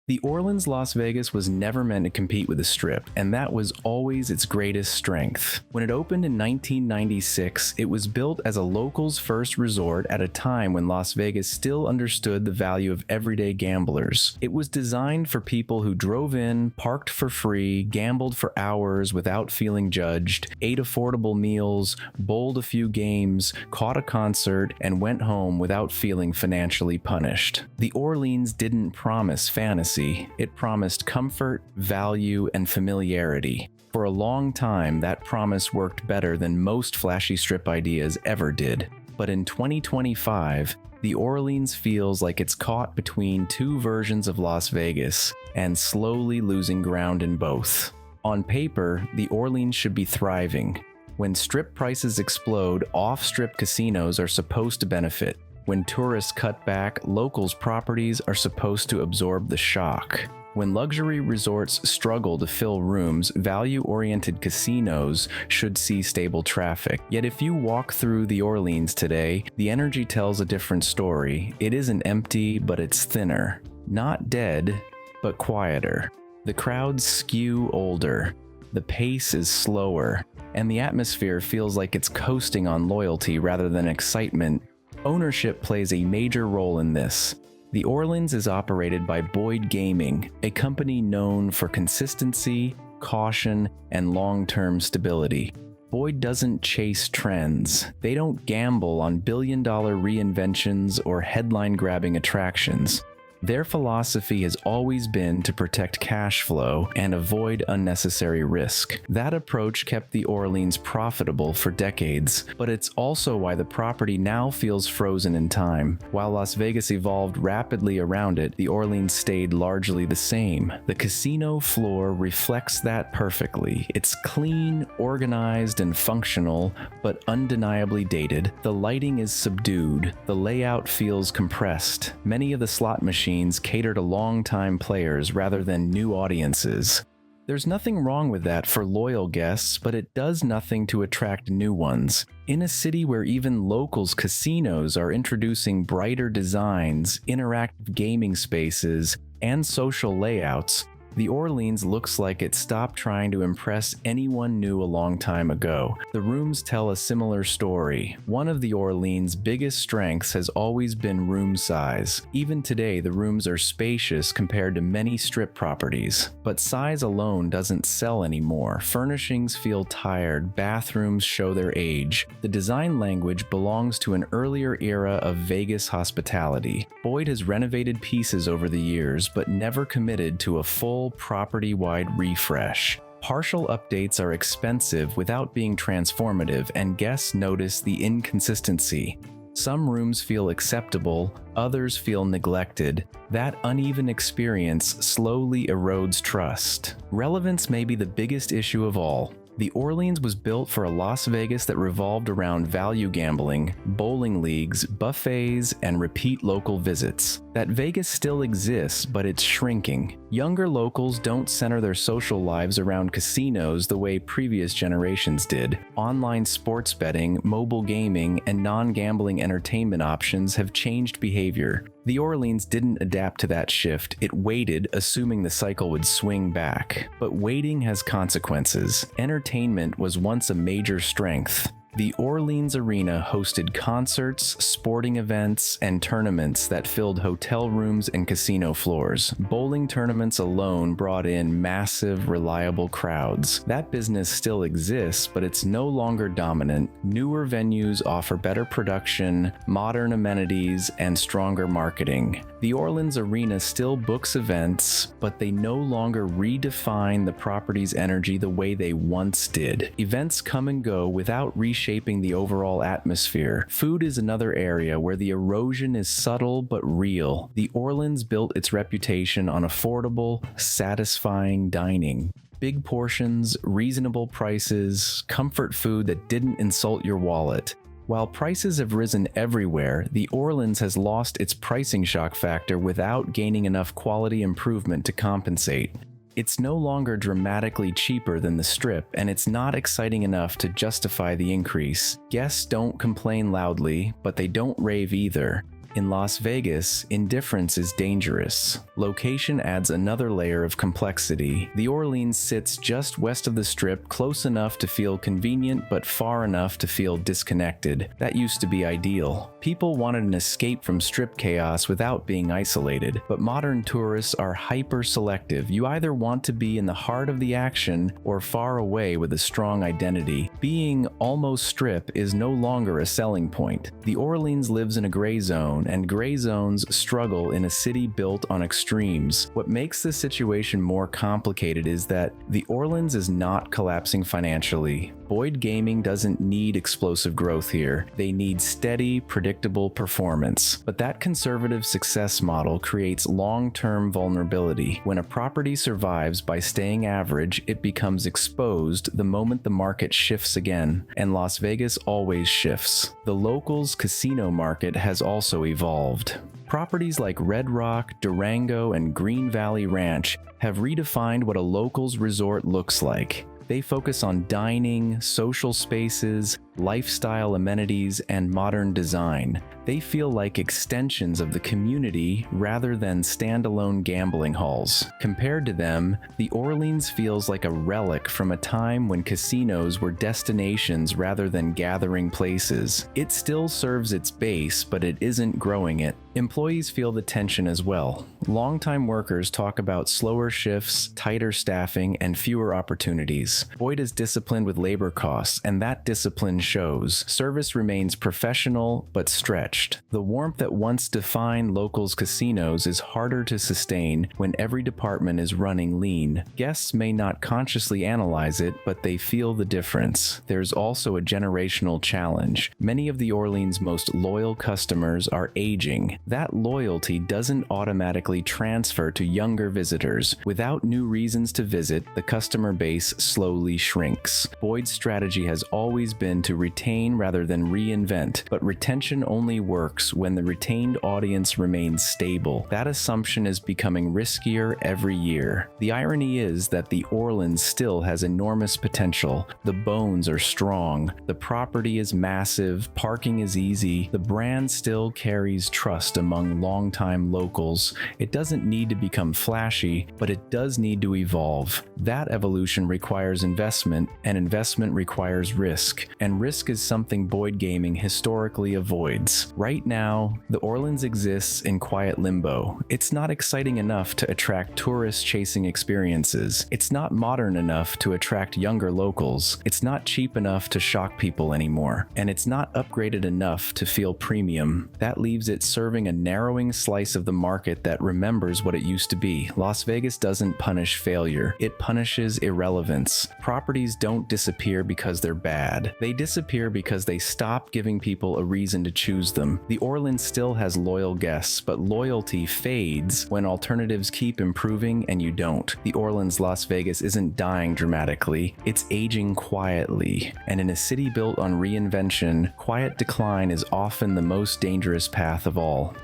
The Orleans Las Vegas was never meant to compete with the Strip, and that was always its greatest strength. When it opened in 1996, it was built as a locals' first resort at a time when Las Vegas still understood the value of everyday gamblers. It was designed for people who drove in, parked for free, gambled for hours without feeling judged, ate affordable meals, bowled a few games, caught a concert, and went home without feeling financially punished. The Orleans didn't promise fantasy. It promised comfort, value, and familiarity. For a long time, that promise worked better than most flashy Strip ideas ever did. But in 2025, the Orleans feels like it's caught between two versions of Las Vegas and slowly losing ground in both. On paper, the Orleans should be thriving. When Strip prices explode, off-Strip casinos are supposed to benefit. When tourists cut back, locals' properties are supposed to absorb the shock. When luxury resorts struggle to fill rooms, value-oriented casinos should see stable traffic. Yet if you walk through the Orleans today, the energy tells a different story. It isn't empty, but it's thinner. Not dead, but quieter. The crowds skew older. The pace is slower, and the atmosphere feels like it's coasting on loyalty rather than excitement. Ownership plays a major role in this. The Orleans is operated by Boyd Gaming, a company known for consistency, caution, and long-term stability. Boyd doesn't chase trends. They don't gamble on billion-dollar reinventions or headline-grabbing attractions. Their philosophy has always been to protect cash flow and avoid unnecessary risk. That approach kept the Orleans profitable for decades, but it's also why the property now feels frozen in time. While Las Vegas evolved rapidly around it, the Orleans stayed largely the same. The casino floor reflects that perfectly. It's clean, organized, and functional, but undeniably dated. The lighting is subdued. The layout feels compressed. Many of the slot machines cater to long-time players rather than new audiences. There's nothing wrong with that for loyal guests, but it does nothing to attract new ones. In a city where even locals' casinos are introducing brighter designs, interactive gaming spaces, and social layouts, the Orleans looks like it stopped trying to impress anyone new a long time ago. The rooms tell a similar story. One of the Orleans' biggest strengths has always been room size. Even today, the rooms are spacious compared to many Strip properties. But size alone doesn't sell anymore. Furnishings feel tired, bathrooms show their age. The design language belongs to an earlier era of Vegas hospitality. Boyd has renovated pieces over the years, but never committed to a full property-wide refresh. Partial updates are expensive without being transformative, and guests notice the inconsistency. Some rooms feel acceptable, others feel neglected. That uneven experience slowly erodes trust. Relevance may be the biggest issue of all. The Orleans was built for a Las Vegas that revolved around value gambling, bowling leagues, buffets, and repeat local visits. That Vegas still exists, but it's shrinking. Younger locals don't center their social lives around casinos the way previous generations did. Online sports betting, mobile gaming, and non-gambling entertainment options have changed behavior. The Orleans didn't adapt to that shift. It waited, assuming the cycle would swing back. But waiting has consequences. Entertainment was once a major strength. The Orleans Arena hosted concerts, sporting events, and tournaments that filled hotel rooms and casino floors. Bowling tournaments alone brought in massive, reliable crowds. That business still exists, but it's no longer dominant. Newer venues offer better production, modern amenities, and stronger marketing. The Orleans Arena still books events, but they no longer redefine the property's energy the way they once did. Events come and go without reshaping the overall atmosphere. Food is another area where the erosion is subtle but real. The Orleans built its reputation on affordable, satisfying dining. Big portions, reasonable prices, comfort food that didn't insult your wallet. While prices have risen everywhere, the Orleans has lost its pricing shock factor without gaining enough quality improvement to compensate. It's no longer dramatically cheaper than the Strip, and it's not exciting enough to justify the increase. Guests don't complain loudly, but they don't rave either. In Las Vegas, indifference is dangerous. Location adds another layer of complexity. The Orleans sits just west of the Strip, close enough to feel convenient but far enough to feel disconnected. That used to be ideal. People wanted an escape from Strip chaos without being isolated, but modern tourists are hyper-selective. You either want to be in the heart of the action or far away with a strong identity. Being almost Strip is no longer a selling point. The Orleans lives in a gray zone, and gray zones struggle in a city built on extremes. What makes this situation more complicated is that the Orleans is not collapsing financially. Boyd Gaming doesn't need explosive growth here. They need steady, predictable performance. But that conservative success model creates long-term vulnerability. When a property survives by staying average, it becomes exposed the moment the market shifts again, and Las Vegas always shifts. The locals' casino market has also evolved. Properties like Red Rock, Durango, and Green Valley Ranch have redefined what a locals resort looks like. They focus on dining, social spaces, lifestyle amenities, and modern design. They feel like extensions of the community rather than standalone gambling halls. Compared to them, the Orleans feels like a relic from a time when casinos were destinations rather than gathering places. It still serves its base, but it isn't growing it. Employees feel the tension as well. Longtime workers talk about slower shifts, tighter staffing, and fewer opportunities. Boyd is disciplined with labor costs, and that discipline shows. Service remains professional but stretched. The warmth that once defined locals' casinos is harder to sustain when every department is running lean. Guests may not consciously analyze it, but they feel the difference. There's also a generational challenge. Many of the Orleans' most loyal customers are aging. That loyalty doesn't automatically transfer to younger visitors. Without new reasons to visit, the customer base slowly shrinks. Boyd's strategy has always been to retain rather than reinvent, but retention only works when the retained audience remains stable. That assumption is becoming riskier every year. The irony is that the Orleans still has enormous potential. The bones are strong, the property is massive, parking is easy, the brand still carries trust among longtime locals. It doesn't need to become flashy, but it does need to evolve. That evolution requires investment, and investment requires risk. And risk is something Boyd Gaming historically avoids. Right now, the Orleans exists in quiet limbo. It's not exciting enough to attract tourists chasing experiences. It's not modern enough to attract younger locals. It's not cheap enough to shock people anymore. And it's not upgraded enough to feel premium. That leaves it serving a narrowing slice of the market that remembers what it used to be. Las Vegas doesn't punish failure. It punishes irrelevance. Properties don't disappear because they're bad. They disappear because they stop giving people a reason to choose them. The Orleans still has loyal guests, but loyalty fades when alternatives keep improving and you don't. The Orleans Las Vegas isn't dying dramatically, it's aging quietly. And in a city built on reinvention, quiet decline is often the most dangerous path of all.